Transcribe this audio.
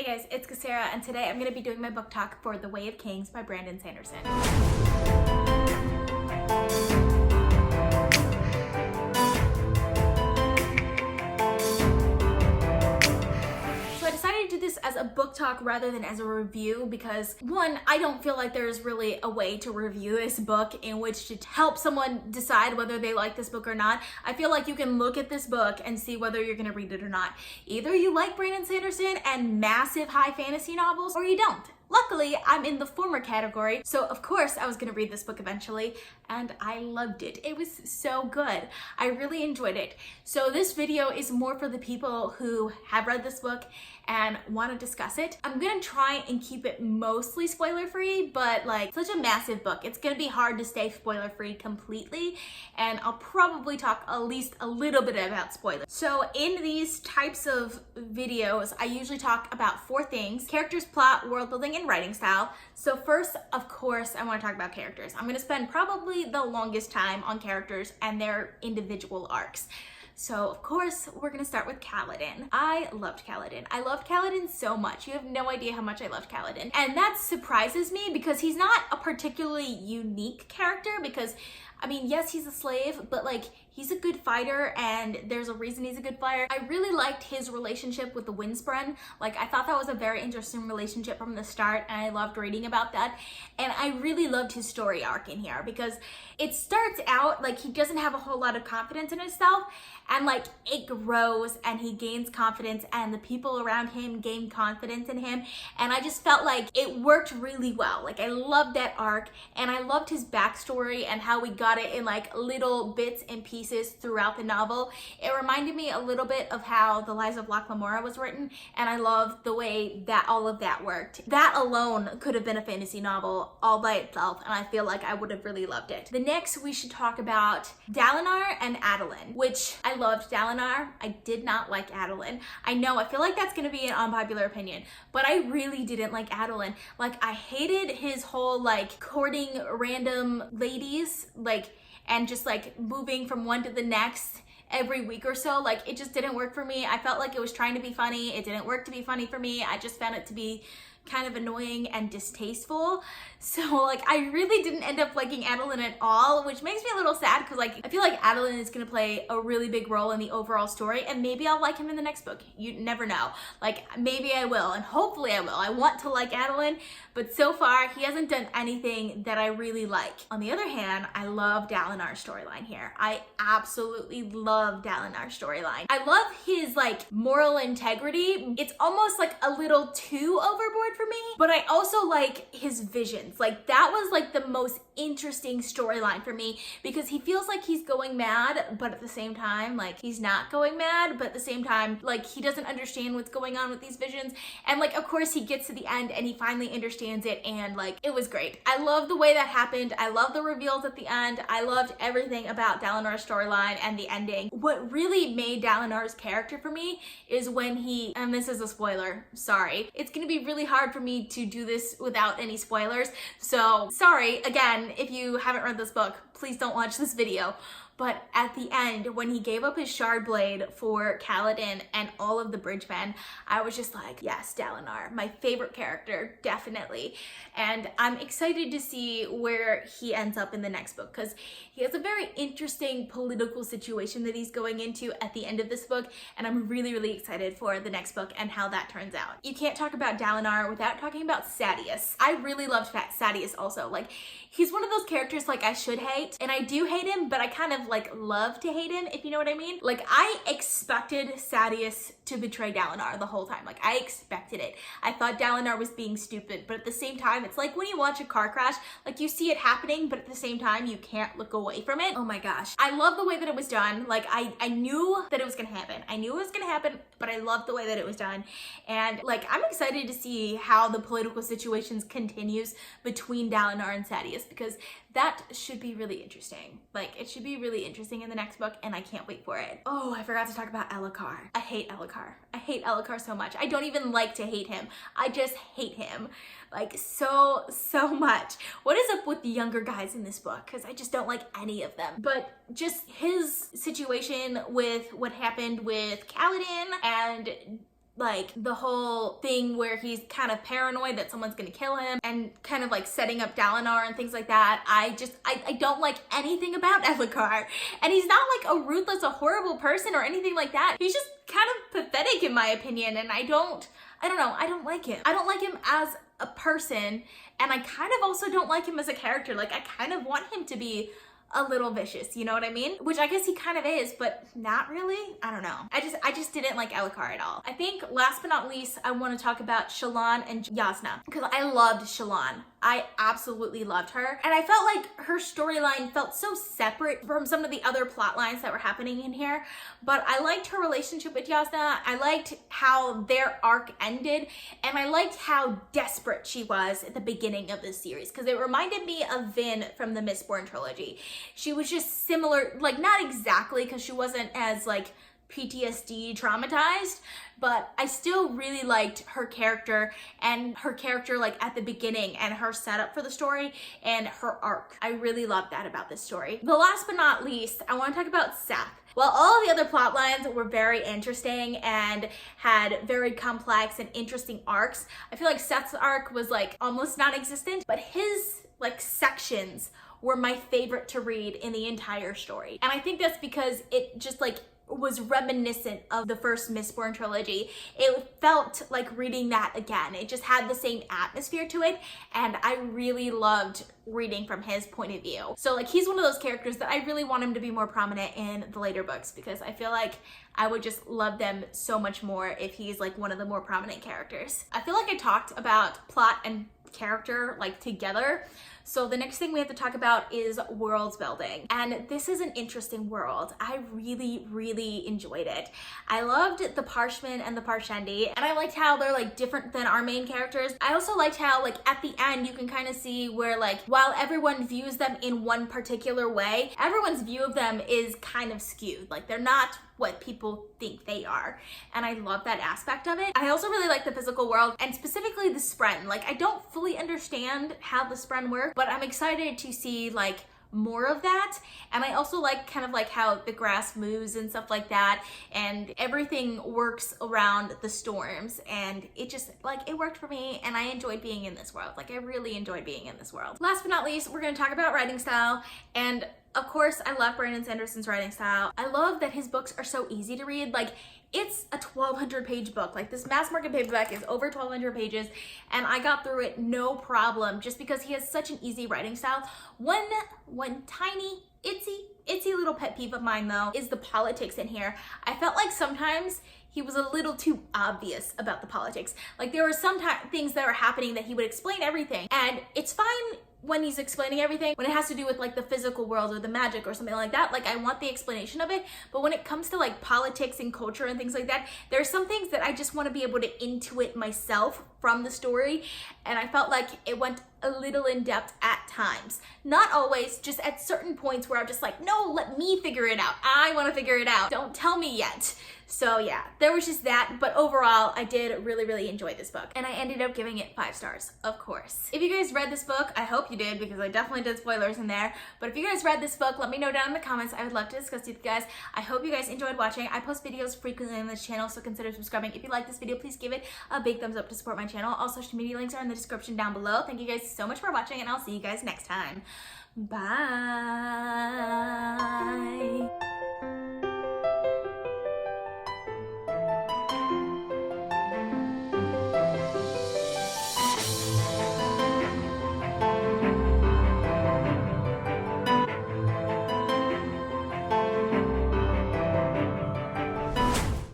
Hey guys, it's Kesara, and today I'm going to be doing my book talk for The Way of Kings by Brandon Sanderson. So I decided to do this as a book talk rather than as a review because, one, I don't feel like there's really a way to review this book in which to help someone decide whether they like this book or not. I feel like you can look at this book and see whether you're going to read it or not. Either you like Brandon Sanderson and massive high fantasy novels, or you don't. Luckily, I'm in the former category, so of course I was gonna read this book eventually, and I loved it. It was so good. I really enjoyed it. So this video is more for the people who have read this book and want to discuss it. I'm gonna try and keep it mostly spoiler-free, but like, such a massive book, it's gonna be hard to stay spoiler-free completely, and I'll probably talk at least a little bit about spoilers. So in these types of videos, I usually talk about 4 things: characters, plot, world building, and writing style. So first, of course, I want to talk about characters. I'm going to spend probably the longest time on characters and their individual arcs. So of course, we're going to start with Caledon. I loved Caledon. I loved Caledon so much. You have no idea how much I loved Caledon. And that surprises me because he's not a particularly unique character because, I mean, yes, he's a slave, but like, he's a good fighter, and there's a reason he's a good fighter. I really liked his relationship with the Windspren. Like, I thought that was a very interesting relationship from the start, and I loved reading about that. And I really loved his story arc in here because it starts out like he doesn't have a whole lot of confidence in himself, and like it grows and he gains confidence and the people around him gain confidence in him. And I just felt like it worked really well. Like, I loved that arc, and I loved his backstory and how we got it in like little bits and pieces throughout the novel. It reminded me a little bit of how The Lies of Locke Lamora was written, and I loved the way that all of that worked. That alone could have been a fantasy novel all by itself, and I feel like I would have really loved it. The next, we should talk about Dalinar and Adolin, which I loved Dalinar. I did not like Adolin. I know, I feel like that's gonna be an unpopular opinion, but I really didn't like Adolin. Like, I hated his whole like courting random ladies, like, and just like moving from one to the next every week or so. Like, it just didn't work for me. I felt like it was trying to be funny. It didn't work to be funny for me. I just found it to be kind of annoying and distasteful. So like, I really didn't end up liking Adolin at all, which makes me a little sad because like, I feel like Adolin is gonna play a really big role in the overall story, and maybe I'll like him in the next book. You never know. Like, maybe I will, and hopefully I will. I want to like Adolin, but so far he hasn't done anything that I really like. On the other hand, I love Dalinar's storyline here. I absolutely love Dalinar's storyline. I love his like moral integrity. It's almost like a little too overboard for me, but I also like his visions. Like, that was like the most interesting storyline for me because he feels like he's going mad, but at the same time, like, he's not going mad, but at the same time, like, he doesn't understand what's going on with these visions. And like, of course, he gets to the end and he finally understands it, and like, it was great. I love the way that happened. I love the reveals at the end. I loved everything about Dalinar's storyline and the ending. What really made Dalinar's character for me is when he, and this is a spoiler, sorry, it's gonna be really hard for me to do this without any spoilers, so sorry again if you haven't read this book, please don't watch this video. But at the end, when he gave up his shard blade for Caledon and all of the bridgemen, I was just like, yes, Dalinar, my favorite character, definitely. And I'm excited to see where he ends up in the next book because he has a very interesting political situation that he's going into at the end of this book, and I'm really, really excited for the next book and how that turns out. You can't talk about Dalinar without talking about Satya. I really loved Satya also. Like, he's one of those characters like I should hate, and I do hate him, but I kind of like love to hate him, if you know what I mean. Like, I expected Satya to betray Dalinar the whole time. Like, I expected it. I thought Dalinar was being stupid, but at the same time, it's like when you watch a car crash, like, you see it happening, but at the same time, you can't look away from it. Oh my gosh. I love the way that it was done. Like, I knew that it was gonna happen. I knew it was gonna happen, but I love the way that it was done. And like, I'm excited to see how the political situations continues between Dalinar and Satya because that should be really interesting. Like, it should be really interesting in the next book, and I can't wait for it. Oh, I forgot to talk about Elhokar. I hate Elhokar. I hate Elhokar so much. I don't even like to hate him. I just hate him. Like, so much. What is up with the younger guys in this book? Because I just don't like any of them. But just his situation with what happened with Caledon and like the whole thing where he's kind of paranoid that someone's gonna kill him and kind of like setting up Dalinar and things like that. I don't like anything about Elhokar. And he's not like a ruthless, a horrible person or anything like that. He's just kind of pathetic in my opinion, and I don't know, I don't like him. I don't like him as a person, and I kind of also don't like him as a character. Like, I kind of want him to be a little vicious, you know what I mean? Which I guess he kind of is, but not really. I don't know. I just didn't like Elhokar at all. I think last but not least, I want to talk about Shallan and Yasna, because I loved Shallan. I absolutely loved her. And I felt like her storyline felt so separate from some of the other plot lines that were happening in here. But I liked her relationship with Yasna. I liked how their arc ended. And I liked how desperate she was at the beginning of this series, because it reminded me of Vin from the Mistborn trilogy. She was just similar, like not exactly, because she wasn't as like PTSD traumatized, but I still really liked her character, and her character like at the beginning and her setup for the story and her arc. I really loved that about this story. The last but not least, I want to talk about Seth. While all the other plot lines were very interesting and had very complex and interesting arcs, I feel like Seth's arc was like almost non-existent, but his like sections were my favorite to read in the entire story. And I think that's because it just like was reminiscent of the first Mistborn trilogy. It felt like reading that again. It just had the same atmosphere to it, and I really loved reading from his point of view. So like, he's one of those characters that I really want him to be more prominent in the later books, because I feel like I would just love them so much more if he's like one of the more prominent characters. I feel like I talked about plot and character like together. So the next thing we have to talk about is world building. And this is an interesting world. I really, really enjoyed it. I loved the Parshmen and the Parshendi, and I liked how they're like different than our main characters. I also liked how like at the end you can kind of see where like while everyone views them in one particular way, everyone's view of them is kind of skewed. Like, they're not what people think they are. And I love that aspect of it. I also really like the physical world, and specifically the Spren. Like, I don't fully understand how the Spren work, but I'm excited to see like more of that. And I also like kind of like how the grass moves and stuff like that, and everything works around the storms, and it just like, it worked for me, and I enjoyed being in this world. Like, I really enjoyed being in this world. Last but not least, we're going to talk about writing style. And of course, I love Brandon Sanderson's writing style. I love that his books are so easy to read. Like, it's a 1,200 page book. Like, this mass market paperback is over 1,200 pages, and I got through it no problem, just because he has such an easy writing style. One tiny, itsy little pet peeve of mine though is the politics in here. I felt like sometimes he was a little too obvious about the politics. Like, there were some things that were happening that he would explain everything, and it's fine when he's explaining everything. When it has to do with like the physical world or the magic or something like that, like, I want the explanation of it. But when it comes to like politics and culture and things like that, there are some things that I just want to be able to intuit myself from the story, and I felt like it went a little in depth at times. Not always, just at certain points where I'm just like, no, let me figure it out. I want to figure it out. Don't tell me yet. So yeah, there was just that, but overall, I did really, really enjoy this book, and I ended up giving it 5 stars, of course. If you guys read this book, I hope you did, because I definitely did spoilers in there, but if you guys read this book, let me know down in the comments. I would love to discuss it with you guys. I hope you guys enjoyed watching. I post videos frequently on this channel, so consider subscribing. If you like this video, please give it a big thumbs up to support my channel. All social media links are in the description down below. Thank you guys so much for watching, and I'll see you guys next time. Bye.